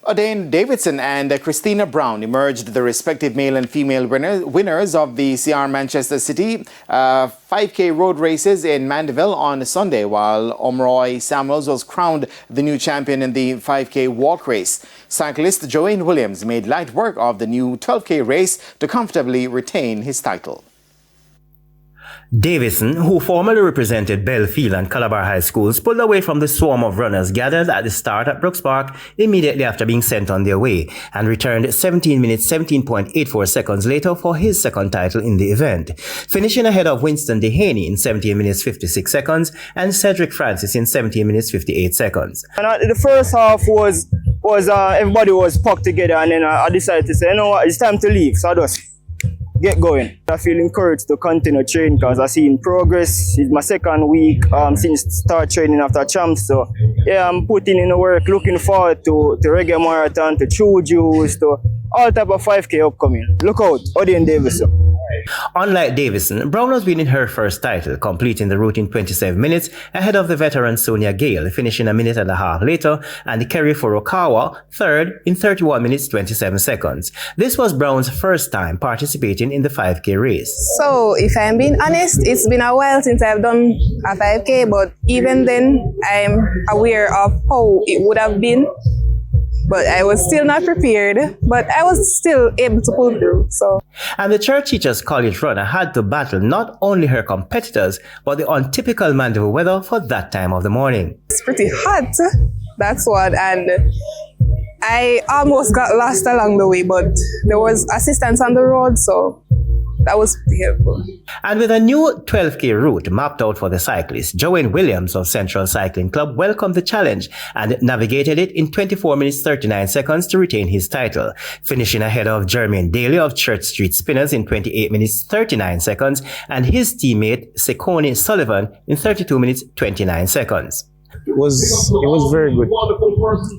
Odane, Davidson and Christina Brown emerged the respective male and female winners of the CR Manchester City 5K road races in Mandeville on Sunday, while Omroy Samuels was crowned the new champion in the 5K walk race. Cyclist Joanne Williams made light work of the new 12K race to comfortably retain his title. Davidson, who formerly represented Belfield and Calabar High Schools, pulled away from the swarm of runners gathered at the start at Brooks Park immediately after being sent on their way, and returned 17 minutes 17.84 seconds later for his second title in the event, finishing ahead of Winston Dehaney in 17 minutes 56 seconds and Cedric Francis in 17 minutes 58 seconds. And the first half was everybody was packed together, and then I decided to say, you know what, it's time to leave, so I just get going. I feel encouraged to continue training because I've seen progress. It's my second week since start training after champs. So yeah, I'm putting in the work, looking forward to reggae marathon, to True Juice, to all type of 5K upcoming. Look out, Odane Davidson. Unlike Davidson, Brown was winning her first title, completing the route in 27 minutes ahead of the veteran Sonia Gale, finishing a minute and a half later, and Kerry Furukawa third in 31 minutes 27 seconds. This was Brown's first time participating in the 5K race. So, if I'm being honest, it's been a while since I've done a 5K, but even then, I'm aware of how it would have been. But I was still not prepared, but I was still able to pull through, so. And the Church Teachers College runner had to battle not only her competitors, but the untypical Mandeville weather for that time of the morning. It's pretty hot, that's what, and I almost got lost along the way, but there was assistance on the road, so that was pretty helpful. And with a new 12K route mapped out for the cyclist, Joanne Williams of Central Cycling Club welcomed the challenge and navigated it in 24 minutes 39 seconds to retain his title, finishing ahead of Jermaine Daly of Church Street Spinners in 28 minutes 39 seconds and his teammate Sekoni Sullivan in 32 minutes 29 seconds. It was very good.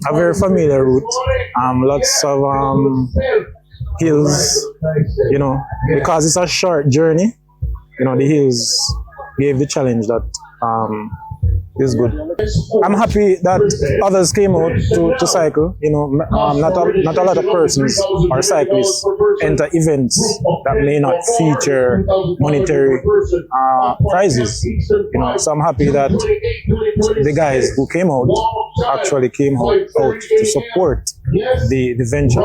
A very familiar route. Lots of hills, because it's a short journey, the hills gave the challenge that is good. I'm happy that others came out to cycle. Not a lot of persons or cyclists enter events that may not feature monetary prizes. So I'm happy that the guys who came out actually came out to support the venture.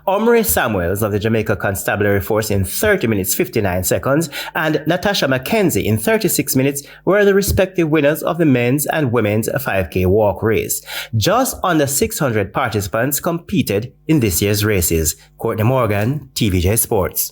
Omroy Samuels of the Jamaica Constabulary Force in 30 minutes 59 seconds and Natasha McKenzie in 36 minutes were the respective winners of the men's and women's 5K walk race. Just under 600 participants competed in this year's races. Courtney Morgan, TVJ Sports.